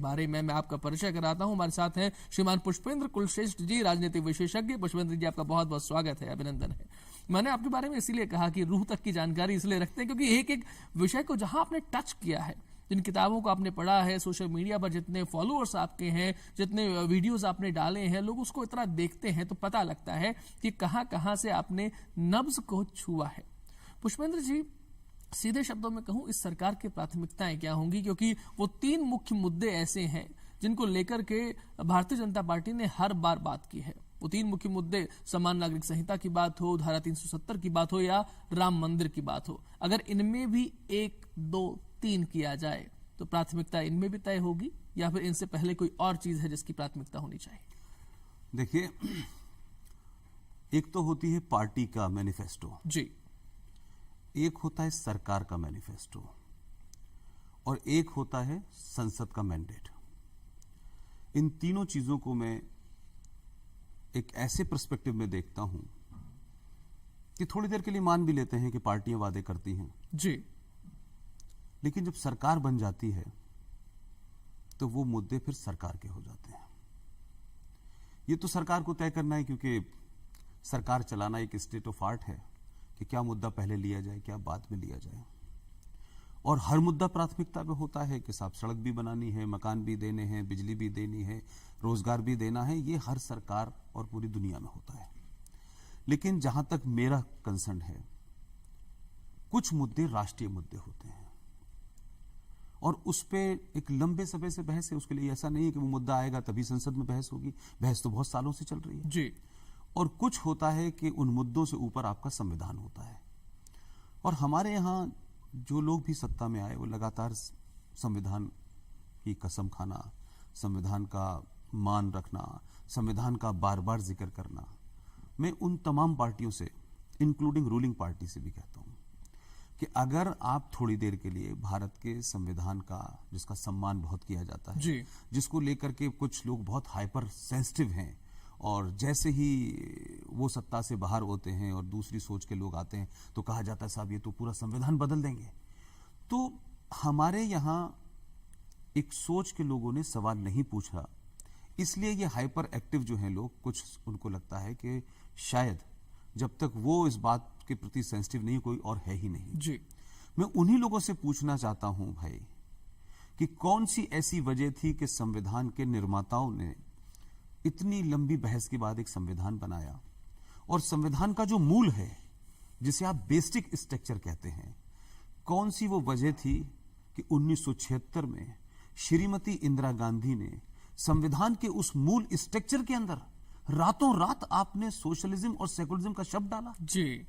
बारे में मैं आपका परिचय कराता हूं। हमारे साथ हैं श्रीमान पुष्पेंद्र कुलश्रेष्ठ जी, राजनीतिक विशेषज्ञ। पुष्पेंद्र जी, आपका बहुत बहुत स्वागत है, अभिनंदन है। मैंने आपके बारे में इसीलिए कहा कि रूह तक की जानकारी इसलिए रखते हैं क्योंकि एक एक विषय को जहां आपने टच किया है, जिन किताबों को आपने पढ़ा है, सोशल मीडिया पर जितने फॉलोअर्स आपके हैं, जितने वीडियोस आपने डाले हैं, लोग उसको इतना देखते हैं तो पता लगता है कि कहां कहां से आपने नब्ज को छुआ है। पुष्पेंद्र जी, सीधे शब्दों में कहूं, इस सरकार की प्राथमिकताएं क्या होंगी? क्योंकि वो 3 मुख्य मुद्दे ऐसे हैं जिनको लेकर के भारतीय जनता पार्टी ने हर बार बात की है। वो 3 मुख्य मुद्दे, समान नागरिक संहिता की बात हो, धारा 370 की बात हो या राम मंदिर की बात हो, अगर इनमें भी 1, 2, 3 किया जाए तो प्राथमिकता इनमें भी तय होगी या फिर इनसे पहले कोई और चीज है जिसकी प्राथमिकता होनी चाहिए? देखिए, एक तो होती है पार्टी का मैनिफेस्टो जी, एक होता है सरकार का मैनिफेस्टो और एक होता है संसद का मैंडेट। इन तीनों चीजों को मैं एक ऐसे पर्सपेक्टिव में देखता हूं कि थोड़ी देर के लिए मान भी लेते हैं कि पार्टियां वादे करती हैं जी, लेकिन जब सरकार बन जाती है तो वो मुद्दे फिर सरकार के हो जाते हैं। ये तो सरकार को तय करना है, क्योंकि सरकार चलाना एक स्टेट ऑफ आर्ट है कि क्या मुद्दा पहले लिया जाए, क्या बाद में लिया जाए। और हर मुद्दा प्राथमिकता पे होता है कि साहब सड़क भी बनानी है, मकान भी देने हैं, बिजली भी देनी है, रोजगार भी देना है। ये हर सरकार और पूरी दुनिया में होता है। लेकिन जहां तक मेरा कंसर्न है, कुछ मुद्दे राष्ट्रीय मुद्दे होते हैं और उस पे एक लंबे समय से बहस है। उसके लिए ऐसा नहीं है कि वो मुद्दा आएगा तभी संसद में बहस होगी। बहस तो बहुत सालों से चल रही है जी। और कुछ होता है कि उन मुद्दों से ऊपर आपका संविधान होता है। और हमारे यहां जो लोग भी सत्ता में आए वो लगातार संविधान की कसम खाना, संविधान का मान रखना, संविधान का बार बार जिक्र करना। मैं उन तमाम पार्टियों से, इंक्लूडिंग रूलिंग पार्टी से भी कहता हूं कि अगर आप थोड़ी देर के लिए भारत के संविधान का, जिसका सम्मान बहुत किया जाता है जी, जिसको लेकर के कुछ लोग बहुत हाइपर सेंसिटिव हैं और जैसे ही वो सत्ता से बाहर होते हैं और दूसरी सोच के लोग आते हैं तो कहा जाता है साहब ये तो पूरा संविधान बदल देंगे। तो हमारे यहां एक सोच के लोगों ने सवाल नहीं पूछा, इसलिए ये हाइपर एक्टिव जो हैं लोग, कुछ उनको लगता है कि शायद जब तक वो इस बात के प्रति सेंसिटिव नहीं, कोई और है ही नहीं। जी, मैं उन्हीं लोगों से पूछना चाहता हूं भाई कि कौन सी ऐसी वजह थी कि संविधान के निर्माताओं ने इतनी लंबी बहस के बाद एक संविधान बनाया और संविधान का जो मूल है, जिसे आप बेसिक स्ट्रक्चर कहते हैं, कौन सी वो वजह थी कि 1976 में श्रीमती इंदिरा गांधी ने संविधान के उस मूल स्ट्रक्चर के अंदर रातों रात आपने सोशलिज्म और सेकुलरिज्म का शब्द डाला। जी,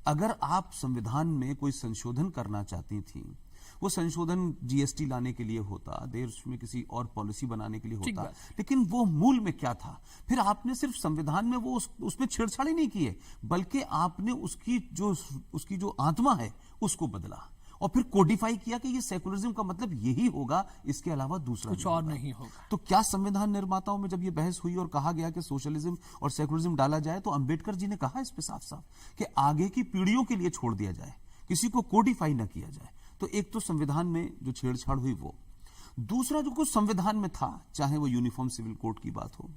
अगर आप संविधान में कोई संशोधन करना चाहती थी, वो संशोधन जीएसटी लाने के लिए होता, देश में किसी और पॉलिसी बनाने के लिए होता, लेकिन वो मूल में क्या था? फिर आपने सिर्फ संविधान में वो उसमें छेड़छाड़ी नहीं की है, बल्कि आपने उसकी जो आत्मा है उसको बदला और फिर कोडिफाई किया कि ये सेकुलरिज्म का मतलब यही होगा, इसके अलावा दूसरा कुछ और नहीं होगा। तो क्या संविधान निर्माताओं में जब ये बहस हुई और कहा गया कि सोशलिज्म और सेकुलरिज्म डाला जाए, तो अंबेडकर जी ने कहा इस पे साफ साफ कि आगे की पीढ़ियों के लिए छोड़ दिया जाए, किसी को कोडिफाई ना किया जाए। तो एक तो संविधान में जो छेड़छाड़ हुई वो, दूसरा जो कुछ संविधान में था, चाहे वो यूनिफॉर्म सिविल कोड की बात हो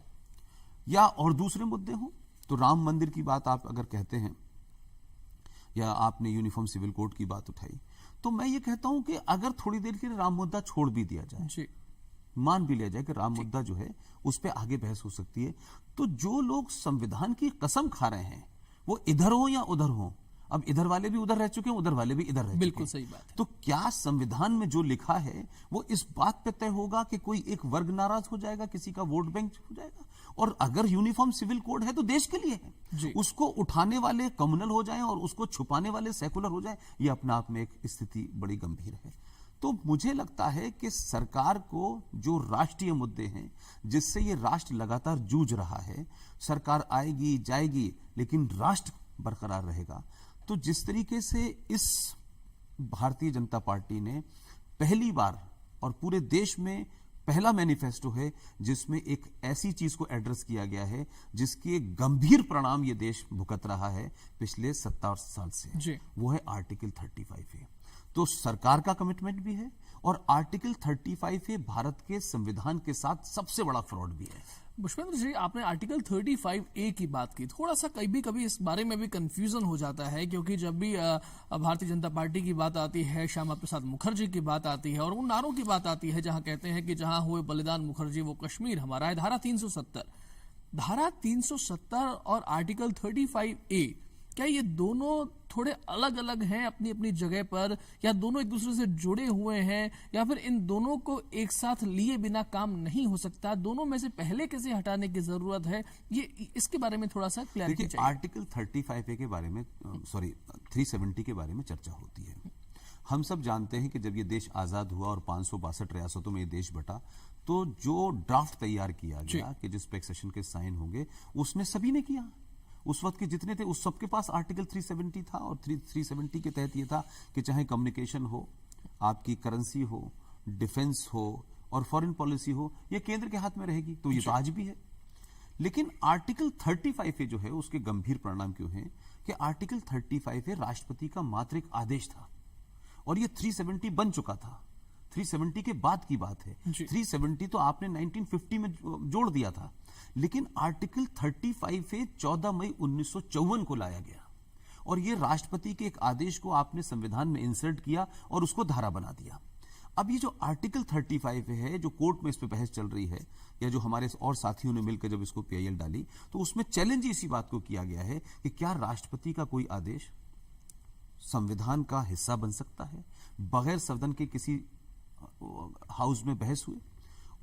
या और दूसरे मुद्दे हो, तो राम मंदिर की बात आप अगर कहते हैं या आपने यूनिफॉर्म सिविल कोड की बात उठाई, तो मैं ये कहता हूं कि अगर थोड़ी देर के लिए राम मुद्दा छोड़ भी दिया जाए जी, मान भी लिया जाए कि राम मुद्दा जो है उस पर आगे बहस हो सकती है, तो जो लोग संविधान की कसम खा रहे हैं वो इधर हो या उधर हो, अब इधर वाले भी उधर रह चुके हैं, उधर वाले भी इधर रह चुके हैं। बिल्कुल सही बात है। तो क्या संविधान में जो लिखा है वो इस बात पे तय होगा कि कोई एक वर्ग नाराज हो जाएगा, किसी का वोट बैंक हो जाएगा? और अगर यूनिफॉर्म सिविल कोड है तो देश के लिए है, उसको उठाने वाले कम्युनल हो जाएं और उसको छुपाने वाले सेकुलर हो जाएं, ये अपना आप में एक स्थिति बड़ी गंभीर है। तो मुझे लगता है कि सरकार को जो राष्ट्रीय मुद्दे हैं जिससे ये राष्ट्र लगातार जूझ रहा है, सरकार आएगी जाएगी लेकिन राष्ट्र बरकरार रहेगा। तो जिस तरीके से इस भारतीय जनता पार्टी ने पहली बार और पूरे देश में पहला मैनिफेस्टो है जिसमें एक ऐसी चीज को एड्रेस किया गया है जिसके गंभीर परिणाम ये देश भुगत रहा है पिछले 70 साल से, वो है आर्टिकल 35 है। तो सरकार का कमिटमेंट भी है और आर्टिकल 35A भारत के संविधान के साथ सबसे बड़ा फ्रॉड भी है। पुष्पेंद्र जी, आपने आर्टिकल 35A की बात की। थोड़ा सा कभी कभी इस बारे में भी कंफ्यूजन हो जाता है, क्योंकि जब भी भारतीय जनता पार्टी की बात आती है, श्यामा प्रसाद मुखर्जी की बात आती है और उन नारों की बात आती है जहां कहते हैं कि जहां हुए बलिदान मुखर्जी वो कश्मीर हमारा है, धारा 370 और आर्टिकल 35A, क्या ये दोनों थोड़े अलग अलग हैं अपनी अपनी जगह पर, या दोनों एक दूसरे से जुड़े हुए हैं, या फिर इन दोनों को एक साथ लिए बिना काम नहीं हो सकता? दोनों में से पहले कैसे हटाने की जरूरत है, ये इसके बारे में थोड़ा सा क्लैरिटी चाहिए। आर्टिकल 35A के बारे में 370 के बारे में चर्चा होती है। हम सब जानते हैं कि जब ये देश आजाद हुआ और 562 रियासतों में ये देश बटा, तो जो ड्राफ्ट तैयार किया गया कि जिस पे एक्सेशन के साइन होंगे, उसने सभी ने किया। उस वक्त के जितने थे उस सबके पास आर्टिकल 370 था, और 370 के तहत ये था कि चाहे कम्युनिकेशन हो, आपकी करेंसी हो, डिफेंस हो और फॉरेन पॉलिसी हो, ये केंद्र के हाथ में रहेगी। तो ये तो आज भी है। लेकिन आर्टिकल 35A जो है उसके गंभीर परिणाम क्यों हैं कि आर्टिकल 35A राष्ट्रपति का मात्र एक आदेश था, और ये 370 बन चुका था। 370 के बाद की बात है। 370 तो आपने 1950 में जोड़ दिया था, लेकिन आर्टिकल 35A 14 मई 1954 को लाया गया, और यह राष्ट्रपति के एक आदेश को आपने संविधान में इंसर्ट किया और उसको धारा बना दिया। अब ये जो आर्टिकल 35A है, जो कोर्ट में इस पे बहस चल रही है, या जो हमारे और साथियों ने मिलकर जब इसको PIL डाली, तो उसमें चैलेंज इसी बात को किया गया है कि क्या राष्ट्रपति का कोई आदेश संविधान का हिस्सा बन सकता है बगैर सदन के किसी हाउस में बहस हुए।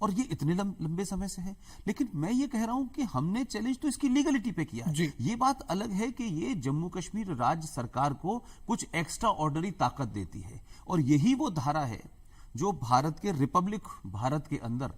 और ये इतने लंबे समय से है। लेकिन मैं ये कह रहा हूं कि हमने चैलेंज तो इसकी लीगलिटी पे किया है। ये बात अलग है कि ये जम्मू कश्मीर राज्य सरकार को कुछ एक्स्ट्रा ऑर्डनरी ताकत देती है, और यही वो धारा है जो भारत के रिपब्लिक भारत के अंदर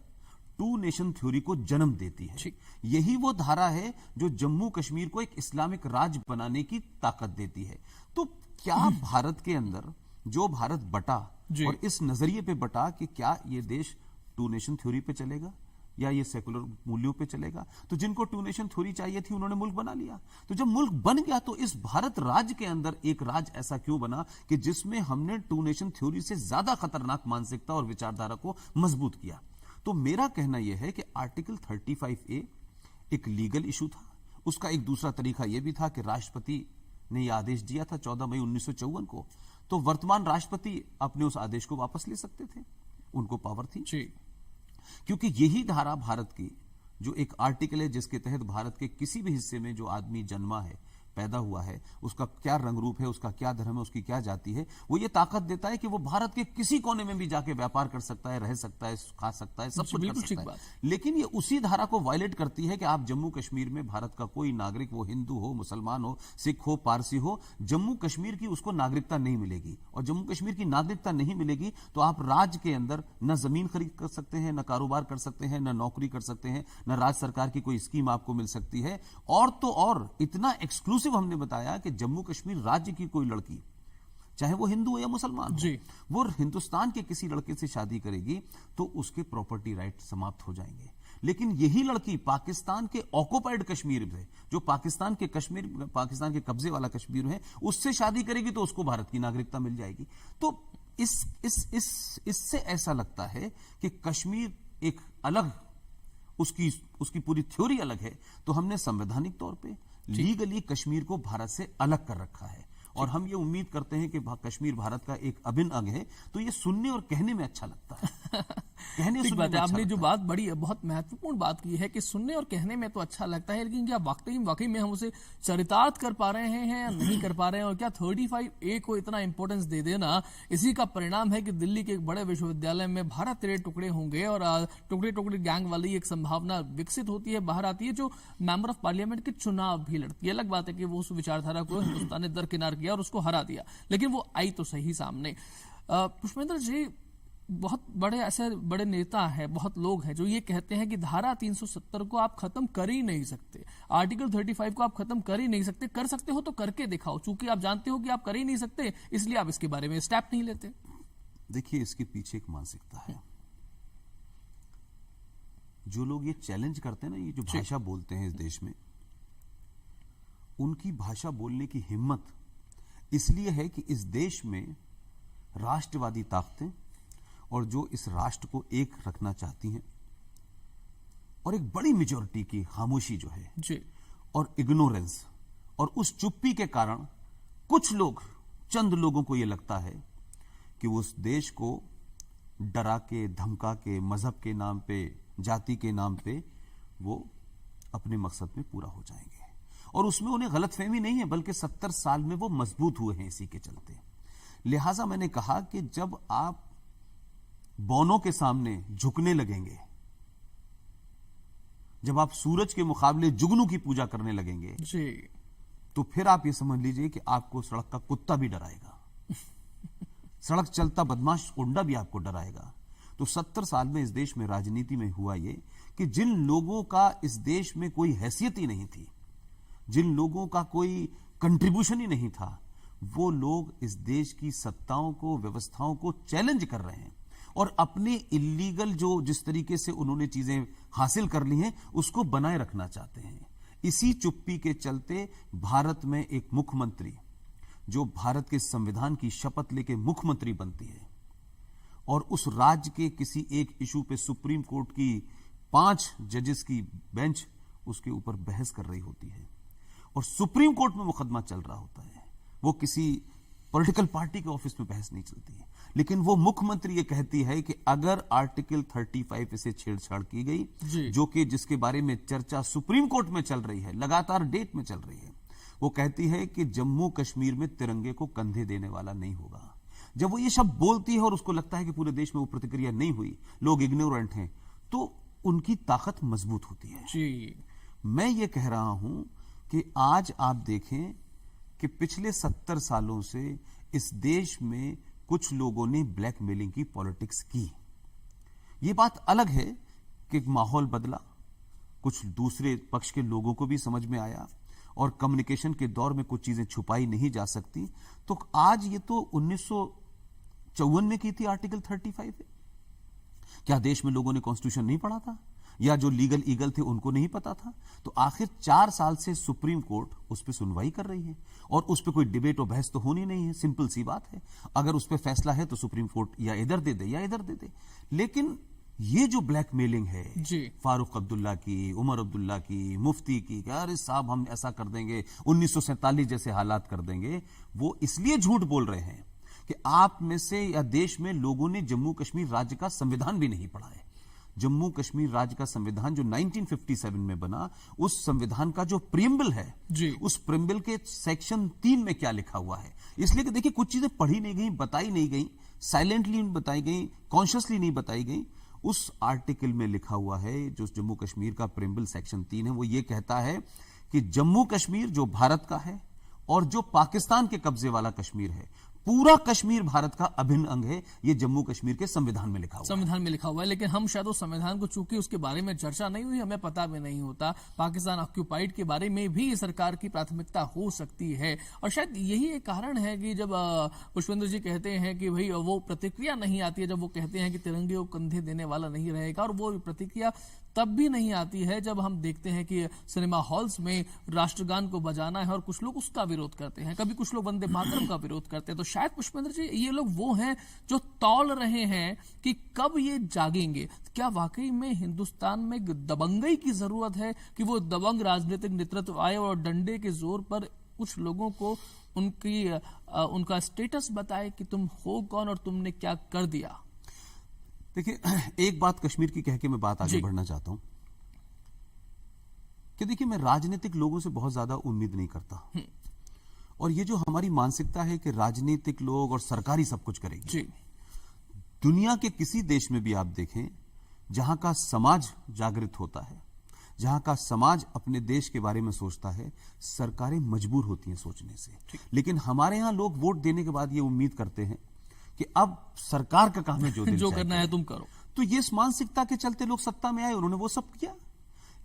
2 नेशन थ्योरी को जन्म देती है। यही वो धारा है जो जम्मू कश्मीर को एक इस्लामिक राज्य बनाने की ताकत देती है। तो क्या भारत के अंदर जो भारत बटा और इस नजरिए पे बटा कि क्या ये देश 2 नेशन थ्योरी पे चलेगा या ये सेकुलर मूल्यों पे चलेगा, तो जिनको 2 नेशन थ्योरी चाहिए थी उन्होंने मुल्क बना लिया। तो जब मुल्क बन गया तो इस भारत राज्य के अंदर एक राज्य ऐसा क्यों बना कि जिसमें हमने 2 नेशन थ्योरी से ज्यादा खतरनाक मानसिकता और विचारधारा को मजबूत किया। तो मेरा कहना यह है कि आर्टिकल 35A एक लीगल इशू था। उसका एक दूसरा तरीका यह भी था कि राष्ट्रपति ने यह आदेश दिया था 14 मई 1954 को, तो वर्तमान राष्ट्रपति अपने उस आदेश को वापस ले सकते थे, उनको पावर थी। क्योंकि यही धारा भारत की जो एक आर्टिकल है जिसके तहत भारत के किसी भी हिस्से में जो आदमी जन्मा है, पैदा हुआ है, उसका क्या रंग रूप है, उसका क्या धर्म है, उसकी क्या जाति है, वो ये ताकत देता है कि वो भारत के किसी कोने में भी जाके व्यापार कर सकता है, रह सकता है, खा सकता है, सब कुछ कर सकता है। लेकिन ये उसी धारा को वायलेट करती है कि आप जम्मू कश्मीर में भारत का कोई नागरिक, वो हिंदू हो, मुसलमान हो, सिख हो, पारसी हो, जम्मू कश्मीर की उसको नागरिकता नहीं मिलेगी। और जम्मू कश्मीर की नागरिकता नहीं मिलेगी तो आप राज्य के अंदर न जमीन खरीद कर सकते हैं, न कारोबार कर सकते हैं, न नौकरी कर सकते हैं, न राज्य सरकार की कोई स्कीम आपको मिल सकती है। और तो और इतना एक्सक्लूसिव हमने बताया कि जम्मू कश्मीर राज्य की कोई लड़की, चाहे वो हिंदू हो या मुसलमान हो, वो हिंदुस्तान के किसी लड़के से शादी करेगी तो उसके प्रॉपर्टी राइट समाप्त हो जाएंगे। लेकिन यही लड़की पाकिस्तान के ऑक्युपाइड कश्मीर में, जो पाकिस्तान के कब्जे वाला कश्मीर है, उससे शादी करेगी तो उसको भारत की नागरिकता मिल जाएगी। तो इससे ऐसा लगता है कि कश्मीर एक अलग, उसकी पूरी थ्योरी अलग है। तो हमने संवैधानिक तौर पे लीगली कश्मीर को भारत से अलग कर रखा है, और हम ये उम्मीद करते हैं कि कश्मीर भारत का एक अभिन्न अंग है। तो ये सुनने और कहने में अच्छा लगता है। कहने सुनने में आपने जो बात बड़ी बहुत महत्वपूर्ण बात की है कि सुनने और कहने में तो अच्छा लगता है, लेकिन क्या वाकई में हम उसे चरितार्थ कर पा रहे हैं या नहीं कर पा रहे हैं? और क्या 35A को इतना इंपॉर्टेंस दे देना इसी का परिणाम है कि दिल्ली के एक बड़े विश्वविद्यालय में भारत तेरे टुकड़े होंगे और टुकड़े टुकड़े गैंग वाली एक संभावना विकसित होती है, बाहर आती है, जो मेंबर ऑफ पार्लियामेंट के चुनाव भी लड़ती है। अलग बात है कि वो उस विचारधारा को हिंदुस्तान ने दरकिनार किया और उसको हरा दिया, लेकिन वो आई तो सही सामने। पुष्पेंद्र जी, बहुत बड़े नेता हैं, बहुत लोग हैं जो ये कहते हैं कि धारा 370 को आप खत्म कर ही नहीं सकते, आर्टिकल 35 को आप खत्म कर ही नहीं सकते। कर सकते हो तो करके दिखाओ, चूंकि आप जानते हो कि आप कर ही नहीं सकते, इसलिए आप इसके बारे में स्टेप नहीं लेते। देखिए, इसके पीछे एक मानसिकता है। जो लोग ये चैलेंज करते हैं ना, ये जो भाषा बोलते हैं इस देश में, उनकी भाषा बोलने की हिम्मत इसलिए है कि इस देश में राष्ट्रवादी ताकतें और जो इस राष्ट्र को एक रखना चाहती हैं, और एक बड़ी मेजॉरिटी की खामोशी जो है जी, और इग्नोरेंस और उस चुप्पी के कारण कुछ लोग, चंद लोगों को यह लगता है कि वो उस देश को डरा के, धमका के, मजहब के नाम पे, जाति के नाम पे वो अपने मकसद में पूरा हो जाएंगे। और उसमें उन्हें गलतफहमी नहीं है, बल्कि 70 साल में वो मजबूत हुए हैं इसी के चलते। लिहाजा मैंने कहा कि जब आप बौनों के सामने झुकने लगेंगे, जब आप सूरज के मुकाबले जुगनू की पूजा करने लगेंगे जी, तो फिर आप ये समझ लीजिए कि आपको सड़क का कुत्ता भी डराएगा, सड़क चलता बदमाश गुंडा भी आपको डराएगा। तो 70 साल में इस देश में राजनीति में हुआ ये कि जिन लोगों का इस देश में कोई हैसियत ही नहीं थी, जिन लोगों का कोई कंट्रीब्यूशन ही नहीं था, वो लोग इस देश की सत्ताओं को, व्यवस्थाओं को चैलेंज कर रहे हैं और अपने इलीगल जो जिस तरीके से उन्होंने चीजें हासिल कर ली हैं उसको बनाए रखना चाहते हैं। इसी चुप्पी के चलते भारत में एक मुख्यमंत्री जो भारत के संविधान की शपथ लेके मुख्यमंत्री बनती है और उस राज्य के किसी एक इशू पे सुप्रीम कोर्ट की 5 जजेस की बेंच उसके ऊपर बहस कर रही होती है और सुप्रीम कोर्ट में मुकदमा चल रहा होता है। वो किसी पॉलिटिकल पार्टी के ऑफिस में बहस नहीं चलती है, लेकिन वो मुख्यमंत्री ये कहती है कि अगर आर्टिकल 35 से छेड़छाड़ की गई, जो कि जिसके बारे में चर्चा सुप्रीम कोर्ट में चल रही है, लगातार डेट में चल रही है, वो कहती है कि जम्मू कश्मीर में तिरंगे को कंधे देने वाला नहीं होगा। जब वो ये शब्द बोलती है और उसको लगता है कि पूरे देश में वो प्रतिक्रिया नहीं हुई, लोग इग्नोरेंट हैं, तो उनकी ताकत मजबूत होती है। जी, मैं ये कह रहा हूं कि आज आप देखें कि पिछले 70 सालों से इस देश में कुछ लोगों ने ब्लैकमेलिंग की पॉलिटिक्स की। ये बात अलग है कि माहौल बदला, कुछ दूसरे पक्ष के लोगों को भी समझ में आया और कम्युनिकेशन के दौर में कुछ चीजें छुपाई नहीं जा सकती। तो आज ये तो 1954 में की थी आर्टिकल 35 है। क्या देश में लोगों ने कॉन्स्टिट्यूशन नहीं पढ़ा था, या जो लीगल ईगल थे उनको नहीं पता था? तो आखिर 4 साल से सुप्रीम कोर्ट उस पर सुनवाई कर रही है और उस पर कोई डिबेट और बहस तो होनी नहीं है। सिंपल सी बात है, अगर उस पर फैसला है तो सुप्रीम कोर्ट या इधर दे दे या इधर दे दे। लेकिन ये जो ब्लैकमेलिंग है फारूक अब्दुल्ला की, उमर अब्दुल्ला की, मुफ्ती की, अरे साहब हम ऐसा कर देंगे, 1947 जैसे हालात कर देंगे, वो इसलिए झूठ बोल रहे हैं कि आप में से या देश में लोगों ने जम्मू कश्मीर राज्य का संविधान भी नहीं पढ़ा है। जम्मू कश्मीर राज्य का संविधान जो 1957 में बना, उस संविधान का जो प्रीएम्बल है उस प्रीएम्बल के सेक्शन 3 में क्या लिखा हुआ है। इसलिए कि देखिए, कुछ चीजें पढ़ी नहीं गई, बताई नहीं गई, साइलेंटली बताई गई, कॉन्शियसली नहीं बताई गई। उस आर्टिकल में लिखा हुआ है, जो जम्मू कश्मीर का प्रीएम्बल सेक्शन 3 है, वो ये कहता है कि जम्मू कश्मीर जो भारत का है और जो पाकिस्तान के कब्जे वाला कश्मीर है, पूरा कश्मीर भारत का अभिन्न अंग है। ये जम्मू कश्मीर के संविधान में लिखा हुआ है। संविधान में लिखा हुआ है, लेकिन हम शायद उस संविधान को, चूंकि उसके बारे में चर्चा नहीं हुई, हमें पता भी नहीं होता। पाकिस्तान ऑक्यूपाइड के बारे में भी सरकार की प्राथमिकता हो सकती है और शायद यही एक कारण है कि जब पुष्पेंद्र जी कहते हैं कि भाई वो प्रतिक्रिया नहीं आती है, जब वो कहते हैं कि तिरंगे को कंधे देने वाला नहीं रहेगा, और वो प्रतिक्रिया तब भी नहीं आती है जब हम देखते हैं कि सिनेमा हॉल्स में राष्ट्रगान को बजाना है और कुछ लोग उसका विरोध करते हैं, कभी कुछ लोग वंदे मातरम का विरोध करते हैं। तो शायद पुष्पेंद्र जी ये लोग वो हैं जो तौल रहे हैं कि कब ये जागेंगे। क्या वाकई में हिंदुस्तान में दबंगई की जरूरत है कि वो दबंग राजनीतिक नेतृत्व आए और डंडे के जोर पर कुछ लोगों को उनका स्टेटस बताए कि तुम हो कौन और तुमने क्या कर दिया? देखिए, एक बात कश्मीर की कह के मैं बात आगे बढ़ना चाहता हूं कि देखिए, मैं राजनीतिक लोगों से बहुत ज्यादा उम्मीद नहीं करता, और ये जो हमारी मानसिकता है कि राजनीतिक लोग और सरकारी सब कुछ करेगी, दुनिया के किसी देश में भी आप देखें जहां का समाज जागृत होता है, जहां का समाज अपने देश के बारे में सोचता है, सरकारें मजबूर होती हैं सोचने से। लेकिन हमारे यहां लोग वोट देने के बाद ये उम्मीद करते हैं कि अब सरकार का काम है, जो करना है तुम करो। तो ये मानसिकता के चलते लोग सत्ता में आए, उन्होंने वो सब किया।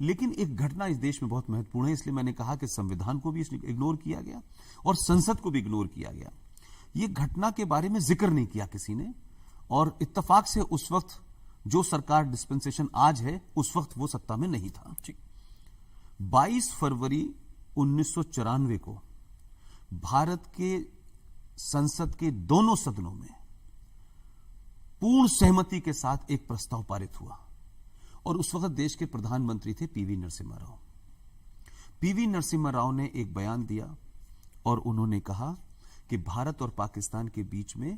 लेकिन एक घटना इस देश में बहुत महत्वपूर्ण है, इसलिए मैंने कहा कि संविधान को भी इग्नोर किया गया और संसद को भी इग्नोर किया गया। ये घटना के बारे में जिक्र नहीं किया किसी ने, और इत्तेफाक से उस वक्त जो सरकार डिस्पेंसेशन आज है, उस वक्त वो सत्ता में नहीं था। 22 फरवरी 1994 को भारत के संसद के दोनों सदनों में पूर्ण सहमति के साथ एक प्रस्ताव पारित हुआ और उस वक्त देश के प्रधानमंत्री थे पीवी नरसिम्हा राव। पीवी नरसिम्हा राव ने एक बयान दिया और उन्होंने कहा कि भारत और पाकिस्तान के बीच में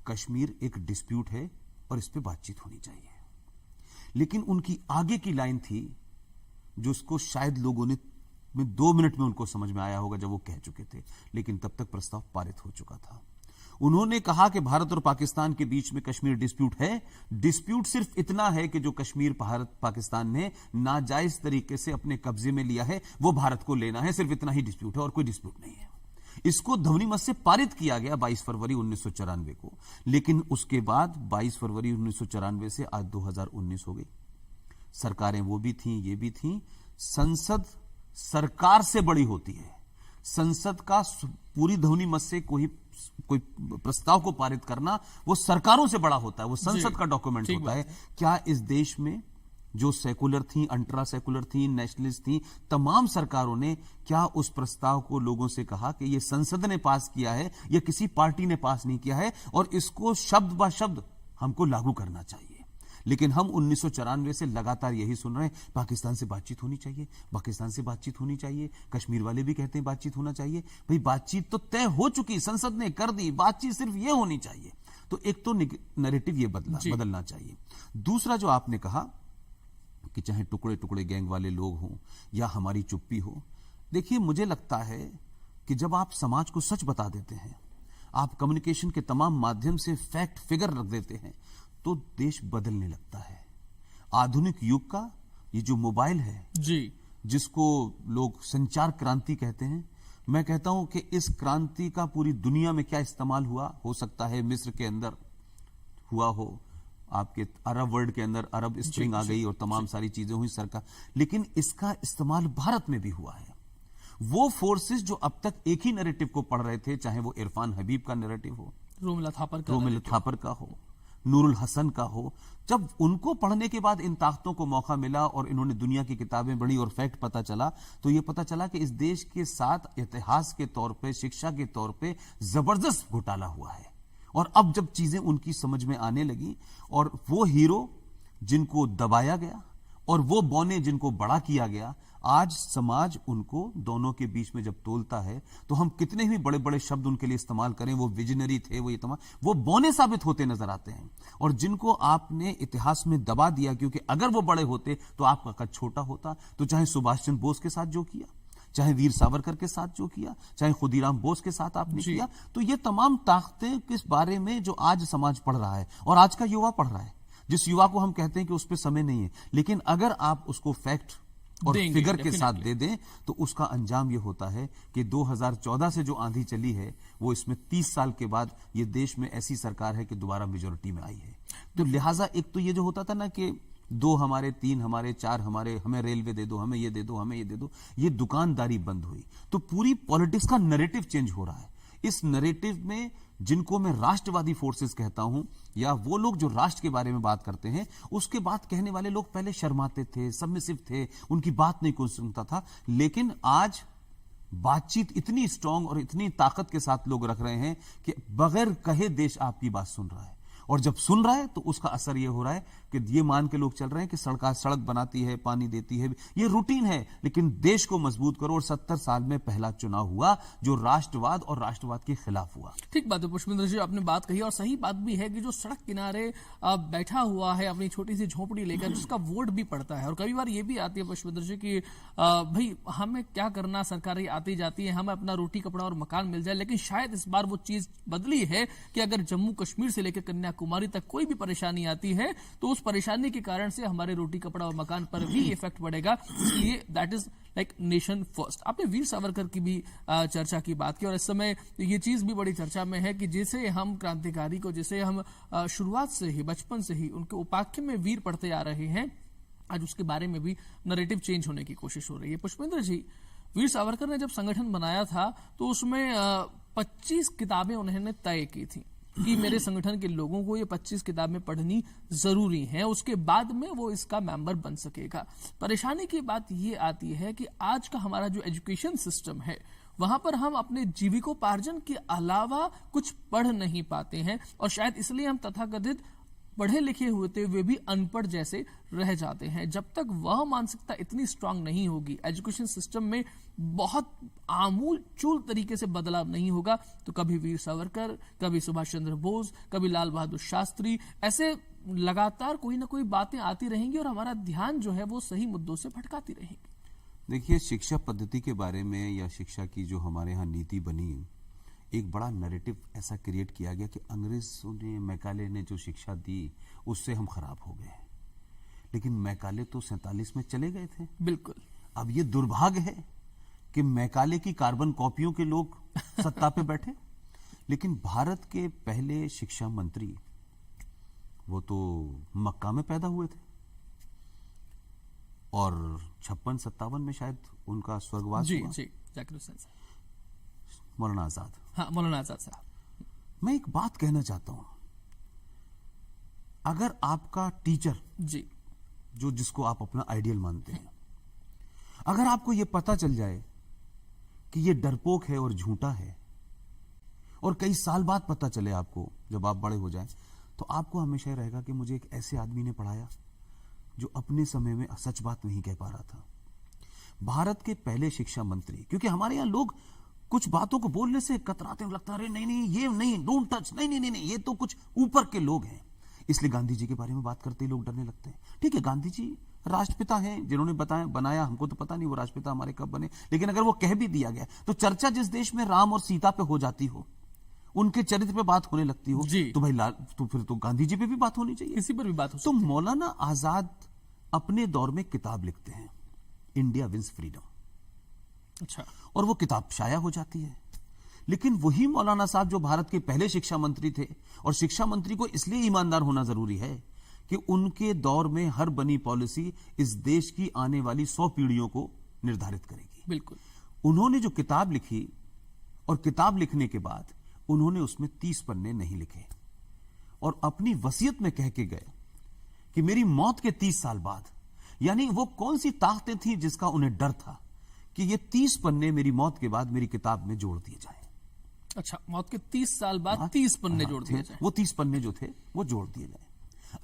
कश्मीर एक डिस्प्यूट है और इस पे बातचीत होनी चाहिए। लेकिन उनकी आगे की लाइन थी जो उसको शायद लोगों ने 2 मिनट में उनको समझ में आया होगा जब वो कह चुके थे, लेकिन तब तक प्रस्ताव पारित हो चुका था। उन्होंने कहा कि भारत और पाकिस्तान के बीच में कश्मीर डिस्प्यूट है। डिस्प्यूट सिर्फ इतना है कि जो कश्मीर भारत पाकिस्तान ने नाजायज तरीके से अपने कब्जे में लिया है वो भारत को लेना है, सिर्फ इतना ही डिस्प्यूट है और कोई डिस्प्यूट नहीं है। इसको ध्वनिमत से पारित किया गया 22 फरवरी 1994 को। लेकिन उसके बाद 22 फरवरी 1994 से आज 2019 हो गई। सरकारें वो भी थीं, ये भी थीं। संसद सरकार से बड़ी होती है। संसद का पूरी ध्वनिमत से कोई प्रस्ताव को पारित करना वो सरकारों से बड़ा होता है, वो संसद का डॉक्यूमेंट होता है। क्या इस देश में जो सेकुलर थी, अल्ट्रा सेकुलर थी, नेशनलिस्ट थी, तमाम सरकारों ने क्या उस प्रस्ताव को लोगों से कहा कि ये संसद ने पास किया है, ये किसी पार्टी ने पास नहीं किया है और इसको शब्द ब शब्द हमको लागू करना चाहिए? लेकिन हम 1994 से लगातार यही सुन रहे हैं, पाकिस्तान से बातचीत होनी चाहिए, पाकिस्तान से बातचीत होनी चाहिए। कश्मीर वाले भी कहते हैं बातचीत होना चाहिए। भाई बातचीत तो तय हो चुकी, संसद ने कर दी, बातचीत सिर्फ ये होनी चाहिए। तो एक तो नैरेटिव ये बदलना चाहिए। दूसरा जो आपने कहा कि चाहे टुकड़े टुकड़े गैंग वाले लोग हों या हमारी चुप्पी हो, देखिए मुझे लगता है कि जब आप समाज को सच बता देते हैं, आप कम्युनिकेशन के तमाम माध्यम से फैक्ट फिगर रख देते हैं, तो देश बदलने लगता है। आधुनिक युग का ये जो मोबाइल है जी, जिसको लोग संचार क्रांति कहते हैं, मैं कहता हूं कि इस क्रांति का पूरी दुनिया में क्या इस्तेमाल हुआ, हो सकता है मिस्र के अंदर हुआ हो, आपके अरब वर्ल्ड के अंदर अरब स्प्रिंग आ गई और तमाम सारी चीजें हुई सरकार, लेकिन इसका इस्तेमाल भारत में भी हुआ है। वो फोर्सेस जो अब तक एक ही नैरेटिव को पढ़ रहे थे, चाहे वो इरफान हबीब का नैरेटिव हो, रोमिला थापर का हो, नूरुल हसन का हो, जब उनको पढ़ने के बाद इन ताकतों को मौका मिला और इन्होंने दुनिया की किताबें पढ़ी और फैक्ट पता चला, तो यह पता चला कि इस देश के साथ इतिहास के तौर पे, शिक्षा के तौर पे जबरदस्त घोटाला हुआ है। और अब जब चीजें उनकी समझ में आने लगी और वो हीरो जिनको दबाया गया और वो बौने जिनको बड़ा किया गया, आज समाज उनको दोनों के बीच में जब तोलता है तो हम कितने भी बड़े बड़े शब्द उनके लिए इस्तेमाल करें, वो विजनरी थे, वो ये तमाम, वो बौने साबित होते नजर आते हैं। और जिनको आपने इतिहास में दबा दिया, क्योंकि अगर वो बड़े होते तो आपका कद छोटा होता, तो चाहे सुभाष चंद्र बोस के साथ जो किया, चाहे वीर सावरकर के साथ जो किया, चाहे खुदीराम बोस के साथ आपने किया, तो ये तमाम ताकतें किस बारे में जो आज समाज पढ़ रहा है और आज का युवा पढ़ रहा है, जिस युवा को हम कहते हैं कि उस पर समय नहीं है, लेकिन अगर आप उसको फैक्ट और फिगर के साथ दे दें तो उसका अंजाम यह होता है कि 2014 से जो आंधी चली है वो इसमें 30 साल के बाद ये देश में ऐसी सरकार है कि दोबारा मेजोरिटी में आई है। तो लिहाजा एक तो ये जो होता था ना कि 2 हमारे, 3 हमारे, 4 हमारे, हमें रेलवे दे दो, हमें ये दे दो, हमें ये दे दो, ये दुकानदारी बंद हुई। तो पूरी पॉलिटिक्स का नैरेटिव चेंज हो रहा है। इस नैरेटिव में जिनको मैं राष्ट्रवादी फोर्सेस कहता हूं, या वो लोग जो राष्ट्र के बारे में बात करते हैं, उसके बात कहने वाले लोग पहले शर्माते थे, सबमिसिव थे, उनकी बात नहीं कोई सुनता था। लेकिन आज बातचीत इतनी स्ट्रांग और इतनी ताकत के साथ लोग रख रहे हैं कि बगैर कहे देश आपकी बात सुन रहा है। और जब सुन रहा है तो उसका असर यह हो रहा है कि ये मान के लोग चल रहे हैं कि सड़क बनाती है, पानी देती है, ये रूटीन है, लेकिन देश को मजबूत करो। और 70 साल में पहला चुनाव हुआ जो राष्ट्रवाद और राष्ट्रवाद के खिलाफ हुआ। ठीक बात है पुष्पेंद्र जी, आपने बात कही और सही बात भी है कि जो सड़क किनारे बैठा हुआ है अपनी छोटी सी झोपड़ी लेकर, जिसका वोट भी पड़ता है, और कई बार ये भी आती है पुष्पेंद्र जी कि भाई हमें क्या करना, सरकारें आती जाती है, हमें अपना रोटी कपड़ा और मकान मिल जाए। लेकिन शायद इस बार वो चीज बदली है कि अगर जम्मू कश्मीर से लेकर कन्याकुमारी तक कोई भी परेशानी आती है तो उस परेशानी के कारण से हमारे रोटी कपड़ा और मकान पर भी इफेक्ट पड़ेगा। इसलिए that is like nation first. आपने वीर सावरकर की भी चर्चा की बात की और इस समय ये चीज भी बड़ी चर्चा में है कि जैसे हम क्रांतिकारी को, जैसे हम शुरुआत से ही, बचपन से ही उनके उपाख्य में वीर पढ़ते आ रहे हैं, आज उसके बारे में भी नैरेटिव चेंज होने की कोशिश हो रही है। पुष्पेंद्र जी, वीर सावरकर ने जब संगठन बनाया था तो उसमें 25 किताबें उन्होंने तय की थी कि मेरे संगठन के लोगों को ये 25 किताबें पढ़नी जरूरी है, उसके बाद में वो इसका मेंबर बन सकेगा। परेशानी की बात ये आती है कि आज का हमारा जो एजुकेशन सिस्टम है, वहां पर हम अपने जीविकोपार्जन के अलावा कुछ पढ़ नहीं पाते हैं और शायद इसलिए हम तथाकथित पढ़े लिखे होते हुए भी अनपढ़ जैसे रह जाते हैं। जब तक वह मानसिकता इतनी स्ट्रांग नहीं होगी, एजुकेशन सिस्टम में बहुत आमूल चूल तरीके से बदलाव नहीं होगा, तो कभी वीर सावरकर, कभी सुभाष चंद्र बोस, कभी लाल बहादुर शास्त्री, ऐसे लगातार कोई ना कोई बातें आती रहेंगी और हमारा ध्यान जो है वो सही मुद्दों से भटकाती रहेगी। देखिए, शिक्षा पद्धति के बारे में या शिक्षा की जो हमारे यहाँ नीति बनी, एक बड़ा नैरेटिव ऐसा क्रिएट किया गया कि अंग्रेजों ने, मैकाले ने जो शिक्षा दी उससे हम खराब हो गए। लेकिन मैकाले तो 47 में चले गए थे। बिल्कुल। अब ये दुर्भाग्य है कि मैकाले की कार्बन कॉपियों के लोग सत्ता पे बैठे, लेकिन भारत के पहले शिक्षा मंत्री वो तो मक्का में पैदा हुए थे और 56-57 में शायद उनका स्वर्गवास हुआ। जी, जाकिर हुसैन साहब, मौलाना आजाद। हाँ, मौलाना आजाद साहब। मैं एक बात कहना चाहता हूं, अगर आपका टीचर जी, जो जिसको आप अपना आइडियल मानते हैं, अगर आपको यह पता चल जाए कि यह डरपोक है और झूठा है, और कई साल बाद पता चले आपको जब आप बड़े हो जाएं, तो आपको हमेशा यह रहेगा कि मुझे एक ऐसे आदमी ने पढ़ाया जो अपने समय में सच बात नहीं कह पा रहा था। भारत के पहले शिक्षा मंत्री, क्योंकि हमारे यहां लोग कुछ बातों को बोलने से कतराते हैं, लगता है अरे नहीं ये नहीं, डोंट टच, नहीं, ये तो कुछ ऊपर के लोग हैं, इसलिए गांधी जी के बारे में बात करते ही लोग डरने लगते हैं। ठीक है, गांधी जी राष्ट्रपिता हैं, जिन्होंने बनाया, हमको तो पता नहीं वो राष्ट्रपिता हमारे कब बने, लेकिन अगर वो कह भी दिया गया तो चर्चा जिस देश में राम और सीता पे हो जाती हो, उनके चरित्र पे बात होने लगती हो, तो भाई तो फिर तो गांधी जी पे भी बात होनी चाहिए, किसी पर भी बात हो। तो मौलाना आजाद अपने दौर में किताब लिखते हैं, इंडिया विंस फ्रीडम। अच्छा। और वो किताब शाया हो जाती है। लेकिन वही मौलाना साहब जो भारत के पहले शिक्षा मंत्री थे, और शिक्षा मंत्री को इसलिए ईमानदार होना जरूरी है कि उनके दौर में हर बनी पॉलिसी इस देश की आने वाली 100 पीढ़ियों को निर्धारित करेगी। बिल्कुल। उन्होंने जो किताब लिखी, और किताब लिखने के बाद उन्होंने उसमें 30 पन्ने नहीं लिखे, और अपनी वसीयत में कह के गए कि मेरी मौत के 30 साल बाद, यानी वो कौन सी ताकतें थी जिसका उन्हें डर था कि ये 30 पन्ने मेरी मौत के बाद मेरी किताब में जोड़ दिए जाएं। अच्छा, मौत के 30 साल बाद 30 पन्ने जोड़ दिए जाएं। वो 30 पन्ने जो थे वो जोड़ दिए जाएं।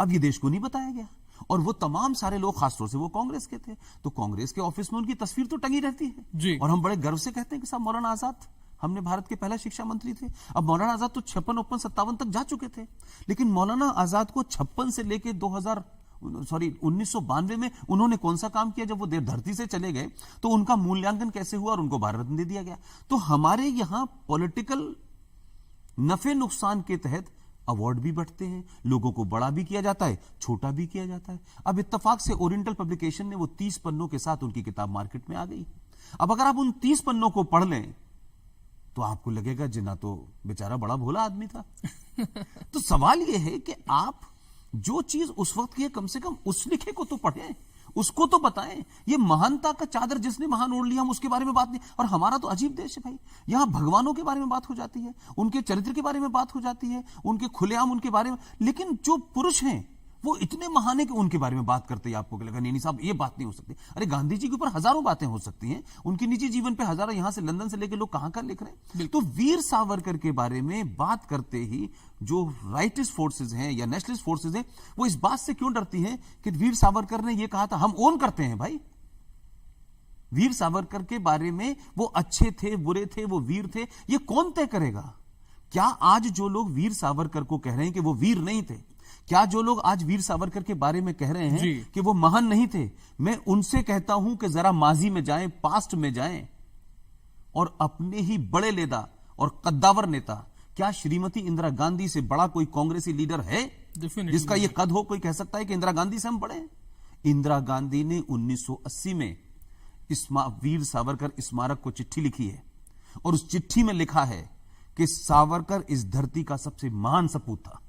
अब ये देश को नहीं बताया गया, और वो तमाम सारे लोग, खासतौर से वो कांग्रेस के थे, तो कांग्रेस के ऑफिस में उनकी तस्वीर तो टंगी रहती है जी। और हम बड़े गर्व से कहते हैं कि साहब मौलाना आजाद हमने भारत के पहला शिक्षा मंत्री थे। अब मौलाना आजाद तो 56-57 तक जा चुके थे, लेकिन मौलाना आजाद को 56 से लेके 1992 में उन्होंने कौन सा काम किया? जब वो धरती से चले गए तो उनका मूल्यांकन कैसे हुआ और उनको भारत रत्न दे दिया गया। तो हमारे यहां पॉलिटिकल नफे नुकसान के तहत अवार्ड भी बढ़ते हैं, लोगों को बड़ा भी किया जाता है, छोटा भी किया जाता है। अब इत्तेफाक से ओरिएंटल पब्लिकेशन ने वो 30 पन्नों के साथ उनकी किताब मार्केट में आ गई। अब अगर आप उन 30 पन्नों को पढ़ लें तो आपको लगेगा जिन्ना तो बेचारा बड़ा भोला आदमी था। तो सवाल यह है कि आप जो चीज उस वक्त की है, कम से कम उस लिखे को तो पढ़ें, उसको तो बताएं। ये महानता का चादर जिसने महान ओढ़ लिया, हम उसके बारे में बात नहीं। और हमारा तो अजीब देश है भाई, यहां भगवानों के बारे में बात हो जाती है, उनके चरित्र के बारे में बात हो जाती है, उनके खुलेआम उनके बारे में, लेकिन जो पुरुष हैं वो इतने महान है कि उनके बारे में बात करते ही आपको लगा नहीं साहब ये बात नहीं हो सकती। अरे गांधी जी के ऊपर हजारों बातें हो सकती हैं, उनके निजी जीवन पे हजारों, यहां से लंदन से लेकर लोग कहां का लिख रहे हैं। तो वीर सावरकर के बारे में बात करते ही जो राइटिस्ट फोर्सेज हैं या नेशनलिस्ट फोर्सेज हैं, वो इस बात से क्यों डरती हैं कि वीर सावरकर ने ये कहा था? हम ओन करते हैं भाई, वीर सावरकर के बारे में वो अच्छे थे, बुरे थे, वो वीर थे, ये कौन तय करेगा? क्या आज जो लोग वीर सावरकर को कह रहे हैं कि वो वीर नहीं थे, क्या जो लोग आज वीर सावरकर के बारे में कह रहे हैं कि वो महान नहीं थे, मैं उनसे कहता हूं कि जरा माजी में जाएं, पास्ट में जाएं और अपने ही बड़े लेदा और कद्दावर नेता, क्या श्रीमती इंदिरा गांधी से बड़ा कोई कांग्रेसी लीडर है जिसका ये कद हो? कोई कह सकता है कि इंदिरा गांधी से हम बड़े हैं? इंदिरा गांधी ने 1980 में वीर सावरकर स्मारक को चिट्ठी लिखी है, और उस चिट्ठी में लिखा है कि सावरकर इस धरती का सबसे महान सपूत था,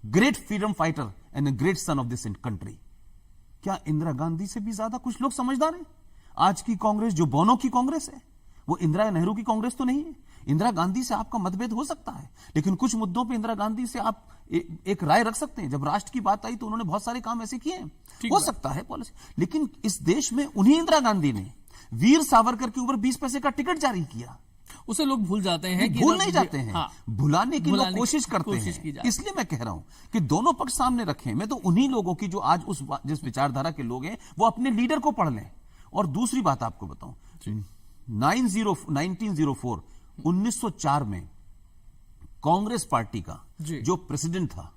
great freedom fighter and a great son of this country. क्या इंदिरा गांधी से भी ज्यादा कुछ लोग समझदार हैं? आज की कांग्रेस जो बोनो की कांग्रेस है, वो इंदिरा नेहरू की कांग्रेस तो नहीं है। इंदिरा गांधी से आपका मतभेद हो सकता है, लेकिन कुछ मुद्दों पे इंदिरा गांधी से आप एक राय रख सकते हैं। जब राष्ट्र की बात आई तो उन्होंने बहुत सारे काम ऐसे किए हैं, हो सकता है पॉलिसी, लेकिन इस देश में उन्हीं इंदिरा गांधी ने वीर सावरकर के ऊपर 20 पैसे का टिकट जारी किया उसे लोग भूल जाते हैं कि भूल नहीं जाते हैं, हाँ, भुलाने की लोग भुलाने कोशिश की करते कोशिश की हैं। जाती इसलिए मैं कह रहा हूं कि दोनों पक्ष सामने रखें। मैं तो उन्हीं लोगों की जो आज जिस विचारधारा के लोग हैं वो अपने लीडर को पढ़ लें। और दूसरी बात आपको बताऊं, 1904 में कांग्रेस पार्टी का जो प्रेसिडेंट था,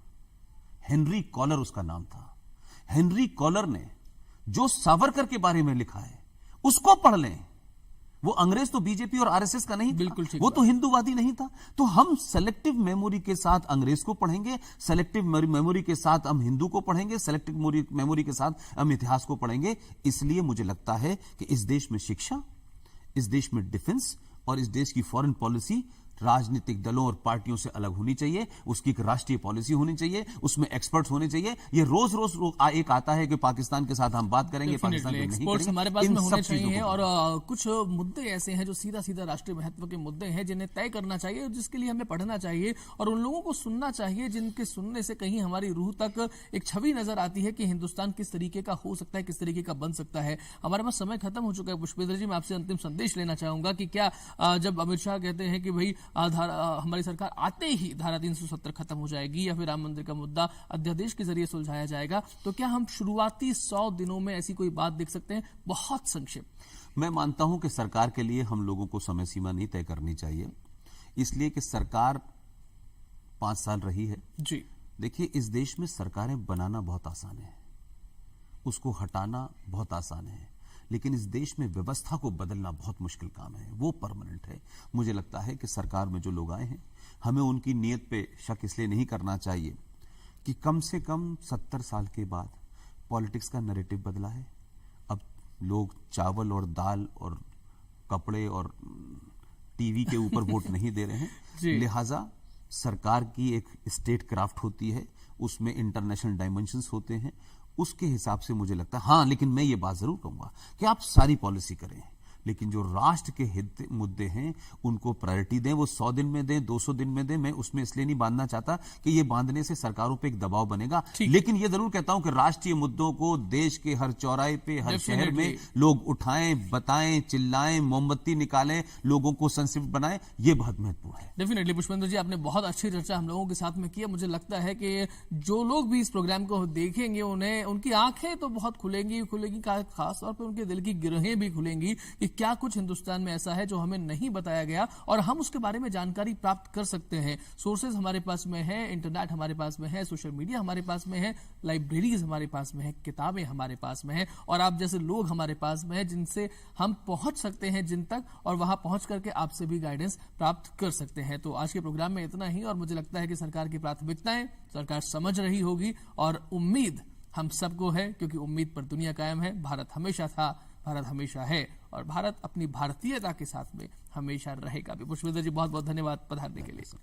हेनरी कॉलर उसका नाम था। हेनरी कॉलर ने जो सावरकर के बारे में लिखा है उसको पढ़ लें। वो अंग्रेज तो बीजेपी और आरएसएस का नहीं था, बिल्कुल ठीक वो तो हिंदूवादी नहीं था। तो हम सेलेक्टिव मेमोरी के साथ अंग्रेज को पढ़ेंगे, सेलेक्टिव मेमोरी के साथ हम हिंदू को पढ़ेंगे, सेलेक्टिव मेमोरी के साथ हम इतिहास को पढ़ेंगे। इसलिए मुझे लगता है कि इस देश में शिक्षा, इस देश में डिफेंस और इस देश की फॉरेन पॉलिसी राजनीतिक दलों और पार्टियों से अलग होनी चाहिए। उसकी एक राष्ट्रीय पॉलिसी होनी चाहिए, उसमें एक्सपर्ट्स होने चाहिए। ये रोज एक आता है कि पाकिस्तान के साथ हम बात करेंगे, पाकिस्तान के नहीं करेंगे। हमारे पास में होने चाहिए और कुछ मुद्दे ऐसे हैं जो सीधा सीधा राष्ट्रीय महत्व के मुद्दे हैं जिन्हें तय करना चाहिए और जिसके लिए हमें पढ़ना चाहिए और उन लोगों को सुनना चाहिए जिनके सुनने से कहीं हमारी रूह तक एक छवि नजर आती है कि हिंदुस्तान किस तरीके का हो सकता है, किस तरीके का बन सकता है। हमारे पास समय खत्म हो चुका है। पुष्पेंद्र जी, मैं आपसे अंतिम संदेश लेना चाहूंगा कि क्या जब अमित शाह कहते हैं कि भाई हमारी सरकार आते ही धारा 370 खत्म हो जाएगी या फिर राम मंदिर का मुद्दा अध्यादेश के जरिए सुलझाया जाएगा, तो क्या हम शुरुआती 100 दिनों में ऐसी कोई बात देख सकते हैं? बहुत संक्षिप्त। मैं मानता हूं कि सरकार के लिए हम लोगों को समय सीमा नहीं तय करनी चाहिए, इसलिए कि सरकार 5 साल रही है जी। देखिए, इस देश में सरकारें बनाना बहुत आसान है, उसको हटाना बहुत आसान है, लेकिन इस देश में व्यवस्था को बदलना बहुत मुश्किल काम है, वो परमानेंट है। मुझे लगता है कि सरकार में जो लोग आए हैं, हमें उनकी नीयत पे शक इसलिए नहीं करना चाहिए कि कम से कम 70 साल के बाद पॉलिटिक्स का नैरेटिव बदला है। अब लोग चावल और दाल और कपड़े और टीवी के ऊपर वोट नहीं दे रहे हैं। लिहाजा सरकार की एक स्टेट क्राफ्ट होती है, उसमें इंटरनेशनल डायमेंशंस होते हैं, उसके हिसाब से मुझे लगता है। हाँ, लेकिन मैं ये बात जरूर कहूंगा कि आप सारी पॉलिसी करें, लेकिन जो राष्ट्र के हित मुद्दे हैं उनको प्रायोरिटी दें। वो 100 दिन में दें, 200 दिन में दें। मैं उसमें इसलिए नहीं बांधना चाहता कि ये बांधने से सरकारों पे एक दबाव बनेगा, लेकिन ये जरूर कहता हूं कि राष्ट्रीय मुद्दों को देश के हर चौराहे पे, हर शहर में लोग उठाएं, बताएं, चिल्लाएं, मोमबत्ती निकालें, लोगों को सेंसिटिव बनाएं। ये बहुत महत्वपूर्ण है। डेफिनेटली पुष्पेंद्र जी, आपने बहुत अच्छी चर्चा हम लोगों के साथ में किया। मुझे लगता है कि जो लोग भी इस प्रोग्राम को देखेंगे उन्हें उनकी आंखें तो बहुत खुलेंगी, खास तौर पर उनके दिल की गिरहें भी खुलेंगी कि क्या कुछ हिंदुस्तान में ऐसा है जो हमें नहीं बताया गया और हम उसके बारे में जानकारी प्राप्त कर सकते हैं। सोर्सेज हमारे पास में है, इंटरनेट हमारे पास में है, सोशल मीडिया हमारे पास में है, लाइब्रेरीज हमारे पास में है, किताबें हमारे पास में है और आप जैसे लोग हमारे पास में है जिनसे हम पहुंच सकते हैं जिन तक, और वहां पहुंच करके आपसे भी गाइडेंस प्राप्त कर सकते हैं। तो आज के प्रोग्राम में इतना ही और मुझे लगता है कि सरकार की प्राथमिकताएं सरकार समझ रही होगी और उम्मीद हम सबको है, क्योंकि उम्मीद पर दुनिया कायम है। भारत हमेशा था, भारत हमेशा है और भारत अपनी भारतीयता के साथ में हमेशा रहेगा भी। पुष्पेंद्र जी, बहुत बहुत धन्यवाद पधारने के लिए।